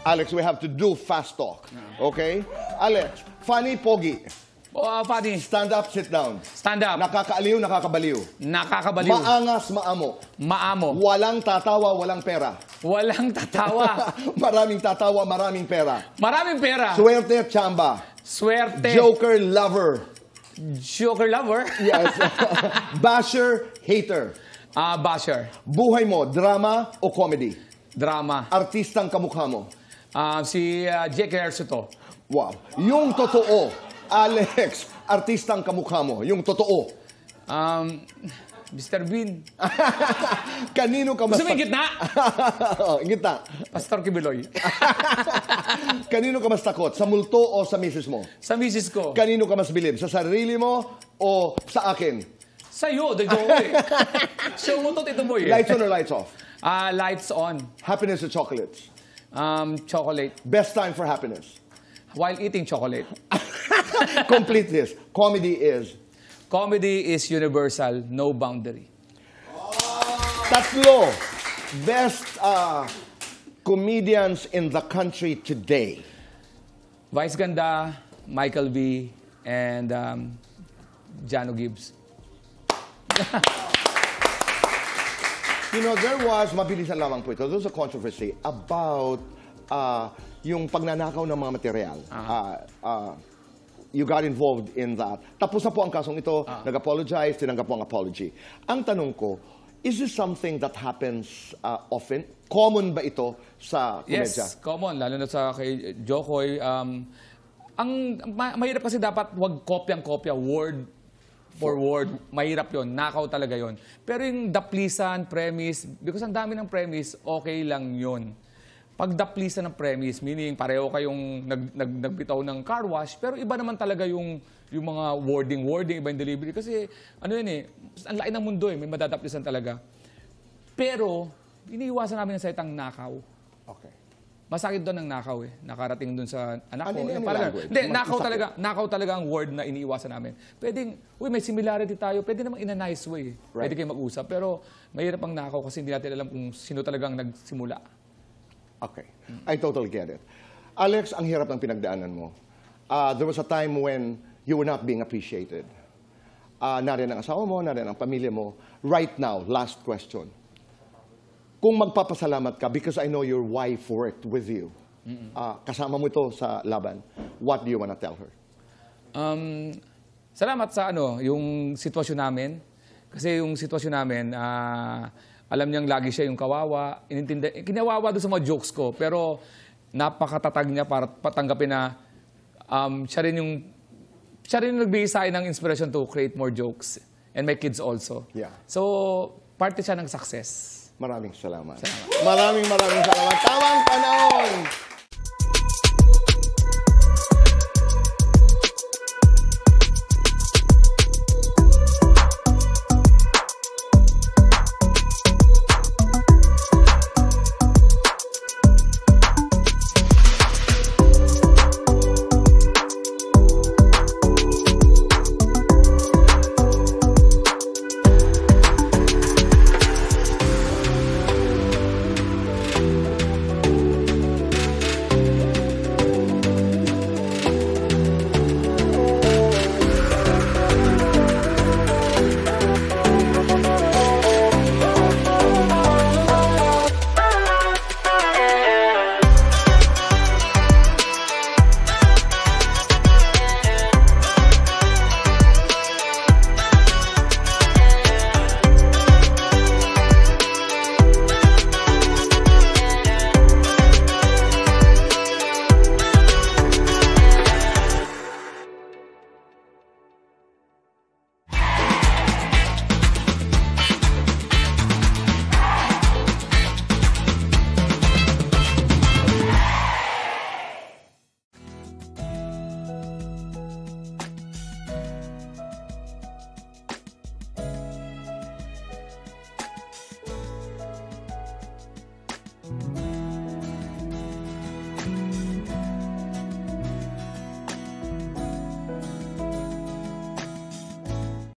Alex, we have to do fast talk. Okay? Alex, funny, pogi. Funny. Stand up, sit down. Stand up. Nakakaaliw, nakakabaliw. Nakakabaliw. Maangas, maamo. Maamo. Walang tatawa, walang pera. Walang tatawa. Maraming tatawa, maraming pera. Maraming pera. Swerte, chamba. Swerte. Joker, lover. Joker lover. Yes. Basher, hater. Basher. Buhay mo, drama o comedy? Drama. Artistang kamukha mo? Si Jake Hersuto. Wow. Yung totoo, Alex, artistang kamukha mo. Yung totoo. Mr. Bean. Kanino ka mas... Gusto mo yung gitna? Gitna. Pastor Kibiloy. Kanino ka mas takot? Sa multo o sa misis mo? Sa misis ko. Kanino ka mas bilib? Sa sarili mo o sa akin? Sa'yo, the joke eh. Show mo to, Tito Boy eh. Lights on or lights off? Lights on. Happiness or chocolates? Chocolate. Best time for happiness? While eating chocolate. Complete this. Comedy is? Comedy is universal, no boundary. Tatlo. Best comedians in the country today? Vice Ganda, Michael V, and Jano Gibbs. You know, there was, mabilisan lamang po ito, there was a controversy about yung pagnanakaw ng mga material. You got involved in that. Tapos na po ang kasong ito, nag-apologize, tinanggap po ang apology. Ang tanong ko, is this something that happens often? Common ba ito sa komedya? Yes, common. Lalo na sa kay Jokoy. Mahirap kasi dapat wag kopyang-kopya, word for word. Mahirap yon, nakaw talaga yon. Pero yung daplisan, premise, because ang dami ng premise, okay lang yon. Pag daplisan ng premise, meaning pareho kayong nagbitaw ng car wash, pero iba naman talaga yung mga wording, iba yung delivery. Kasi ano yun eh, ang laki ng mundo eh, may madadaplisan talaga. Pero, iniiwasan namin ang salitang nakaw. Okay. Masakit doon ang nakaw eh. Nakarating doon sa anak ko. Hindi, nakaw talaga ang word na iniiwasan namin. Pwedeng, may similarity tayo. Pwede namang in a nice way. Right. Pwede kayo mag-usap. Pero mahirap ang nakaw kasi hindi natin alam kung sino talagang nagsimula. Okay. I totally get it. Alex, ang hirap ng pinagdaanan mo. There was a time when you were not being appreciated. Nariyan ang asawa mo, nariyan ang pamilya mo. Right now, last question. Kung magpapasalamat ka, because I know your wife worked with you, kasama mo ito sa laban, what do you want to tell her? Salamat sa yung sitwasyon namin. Kasi yung sitwasyon namin, alam niyang lagi siya yung kawawa. Kinawawa doon sa mga jokes ko. Pero napakatatag niya para patanggapin na siya rin yung nagbigay sa akin ng inspiration to create more jokes. And my kids also. Yeah. So, parte siya ng success. Maraming salamat. Maraming salamat. Tamang panahon!